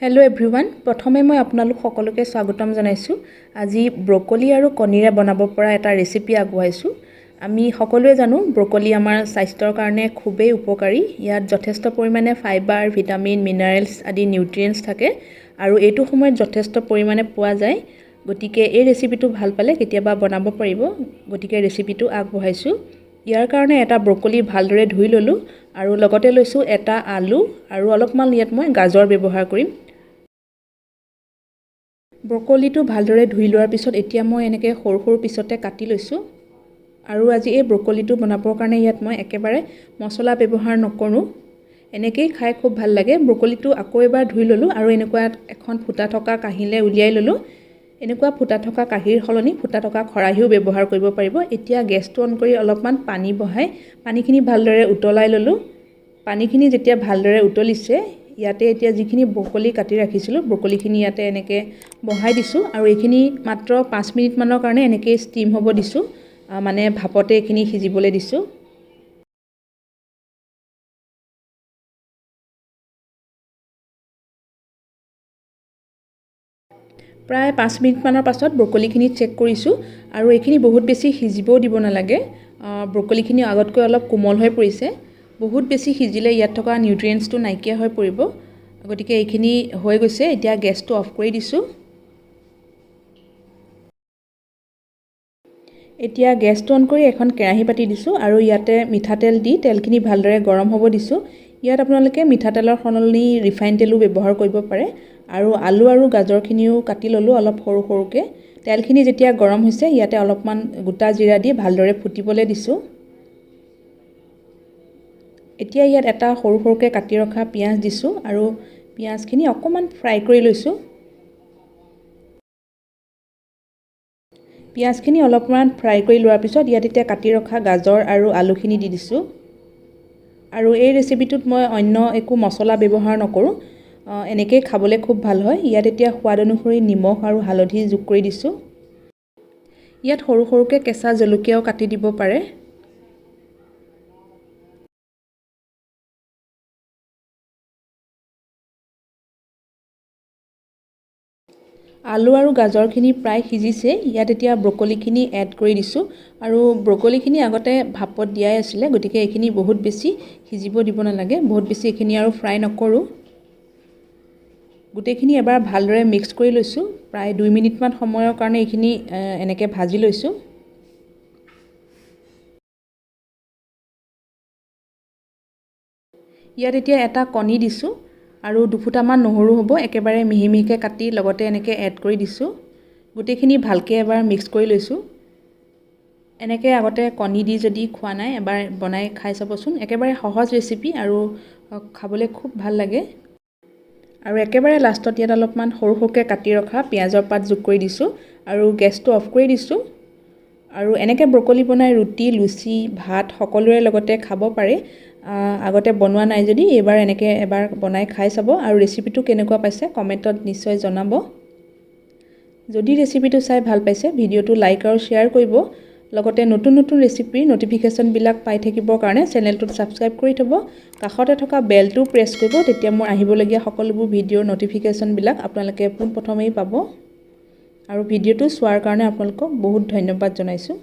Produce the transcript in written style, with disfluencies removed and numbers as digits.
hello' everyone প্ৰথমে মই আপোনালোক সকলোকে স্বাগতম জনাইছোঁ আজি ব্ৰকলি আৰু কণীৰে বনাব পৰা এটা ৰেচিপি আগবঢ়াইছোঁ আমি সকলোৱে জানো ব্ৰকলি আমাৰ স্বাস্থ্যৰ কাৰণে খুবেই উপকাৰী ইয়াত যথেষ্ট পৰিমাণে ফাইবাৰ ভিটামিন মিনাৰেলছ আদি নিউট্ৰিয়েণ্টছ থাকে আৰু এইটো সময়ত যথেষ্ট পৰিমাণে পোৱা যায় গতিকে এই ৰেচিপিটো ভাল পালে কেতিয়াবা বনাব পাৰিব গতিকে ৰেচিপিটো আগবঢ়াইছোঁ ইয়াৰ কাৰণে এটা ব্ৰকলি ভালদৰে ধুই ললোঁ আৰু লগতে লৈছোঁ এটা আলু আৰু অলপমান ইয়াত মই গাজৰ ব্যৱহাৰ কৰিম ব্ৰকলিটো ভালদৰে ধুই লোৱাৰ পিছত এতিয়া মই এনেকৈ সৰু সৰু পিছতে কাটি লৈছোঁ আৰু আজি এই ব্ৰকলিটো বনাবৰ কাৰণে ইয়াত মই একেবাৰে মছলা ব্যৱহাৰ নকৰোঁ এনেকৈয়ে খাই খুব ভাল লাগে ব্ৰকলিটো আকৌ এবাৰ ধুই ল'লোঁ আৰু এনেকুৱা এখন ফুটা থকা কাঁহীলৈ উলিয়াই ল'লোঁ এনেকুৱা ফুটা থকা কাঁহীৰ সলনি ফুটা থকা খৰাহিও ব্যৱহাৰ কৰিব পাৰিব এতিয়া গেছটো অন কৰি অলপমান পানী বহাই পানীখিনি ভালদৰে উতলাই ল'লোঁ পানীখিনি যেতিয়া ভালদৰে উতলিছে ইয়াতে এতিয়া যিখিনি ব্ৰকলি কাটি ৰাখিছিলোঁ ব্ৰকলিখিনি ইয়াতে এনেকৈ বহাই দিছোঁ আৰু এইখিনি মাত্ৰ 5 মিনিটমানৰ কাৰণে এনেকৈ ষ্টিম হ'ব দিছোঁ মানে ভাপতে এইখিনি সিজিবলৈ দিছোঁ প্ৰায় 5 মিনিটমানৰ পাছত ব্ৰকলিখিনি চেক কৰিছোঁ আৰু এইখিনি বহুত বেছি সিজিবও দিব নালাগে ব্ৰকলিখিনি আগতকৈ অলপ কোমল হৈ পৰিছে বহুত বেছি সিজিলে ইয়াত থকা নিউট্ৰিয়েণ্টছটো নাইকিয়া হৈ পৰিব গতিকে এইখিনি হৈ গৈছে এতিয়া গেছটো অফ কৰি দিছোঁ এতিয়া গেছটো অন কৰি এখন কেৰাহী পাতি দিছোঁ আৰু ইয়াতে মিঠাতেল দি তেলখিনি ভালদৰে গৰম হ'ব দিছোঁ ইয়াত আপোনালোকে মিঠাতেলৰ সলনি ৰিফাইন তেলো ব্যৱহাৰ কৰিব পাৰে আৰু আলু আৰু গাজৰখিনিও কাটি ল'লোঁ অলপ সৰু সৰুকৈ তেলখিনি যেতিয়া গৰম হৈছে ইয়াতে অলপমান গোটা জিৰা দি ভালদৰে ফুটিবলৈ দিছোঁ এতিয়া ইয়াত এটা সৰু সৰুকৈ কাটি ৰখা পিঁয়াজ দিছোঁ আৰু পিঁয়াজখিনি অকণমান ফ্ৰাই কৰি লৈছোঁ পিঁয়াজখিনি অলপমান ফ্ৰাই কৰি লোৱাৰ পিছত ইয়াত এতিয়া কাটি ৰখা গাজৰ আৰু আলুখিনি দি দিছোঁ আৰু এই ৰেচিপিটোত মই অন্য একো মছলা ব্যৱহাৰ নকৰোঁ এনেকৈয়ে খাবলৈ খুব ভাল হয় ইয়াত এতিয়া সোৱাদ অনুসৰি নিমখ আৰু হালধি যোগ কৰি দিছোঁ ইয়াত সৰু সৰুকৈ কেঁচা জলকীয়াও কাটি দিব পাৰে আলু আৰু গাজৰখিনি প্ৰায় সিজিছে ইয়াত এতিয়া ব্ৰকলিখিনি এড কৰি দিছোঁ আৰু ব্ৰকলিখিনি আগতে ভাপত দিয়াই আছিলে গতিকে এইখিনি বহুত বেছি সিজিব দিব নালাগে বহুত বেছি এইখিনি আৰু ফ্ৰাই নকৰোঁ গোটেইখিনি এবাৰ ভালদৰে মিক্স কৰি লৈছোঁ প্ৰায় 2 মিনিটমান সময়ৰ কাৰণে এইখিনি এনেকৈ ভাজি লৈছোঁ ইয়াত এতিয়া এটা কণী দিছোঁ আৰু দুফুটামান নহৰু হ'ব একেবাৰে মিহি মিহিকৈ কাটি লগতে এনেকৈ এড কৰি দিছোঁ গোটেইখিনি ভালকৈ এবাৰ মিক্স কৰি লৈছোঁ এনেকৈ আগতে কণী দি যদি খোৱা নাই এবাৰ বনাই খাই চাবচোন একেবাৰে সহজ ৰেচিপি আৰু খাবলৈ খুব ভাল লাগে আৰু একেবাৰে লাষ্টত ইয়াত অলপমান সৰু সৰুকৈ কাটি ৰখা পিঁয়াজৰ পাত যোগ কৰি দিছোঁ আৰু গেছটো অফ কৰি দিছোঁ আৰু এনেকৈ ব্ৰকলি বনাই ৰুটি লুচি ভাত সকলোৰে লগতে খাব পাৰে আগতে বনোৱা নাই যদি এইবাৰ এনেকৈ এবাৰ বনাই খাই চাব আৰু ৰেচিপিটো কেনেকুৱা পাইছে কমেণ্টত নিশ্চয় জনাব যদি ৰেচিপিটো চাই ভাল পাইছে ভিডিঅ'টো লাইক আৰু শ্বেয়াৰ কৰিব লগতে নতুন নতুন ৰেচিপিৰ নটিফিকেশ্যনবিলাক পাই থাকিবৰ কাৰণে চেনেলটোত ছাবস্ক্ৰাইব কৰি থ'ব কাষতে থকা বেলটো প্ৰেছ কৰিব তেতিয়া মোৰ আহিবলগীয়া সকলোবোৰ ভিডিঅ'ৰ নটিফিকেশ্যনবিলাক আপোনালোকে পোনপ্ৰথমেই পাব আৰু ভিডিঅ'টো চোৱাৰ কাৰণে আপোনালোকক বহুত ধন্যবাদ জনাইছোঁ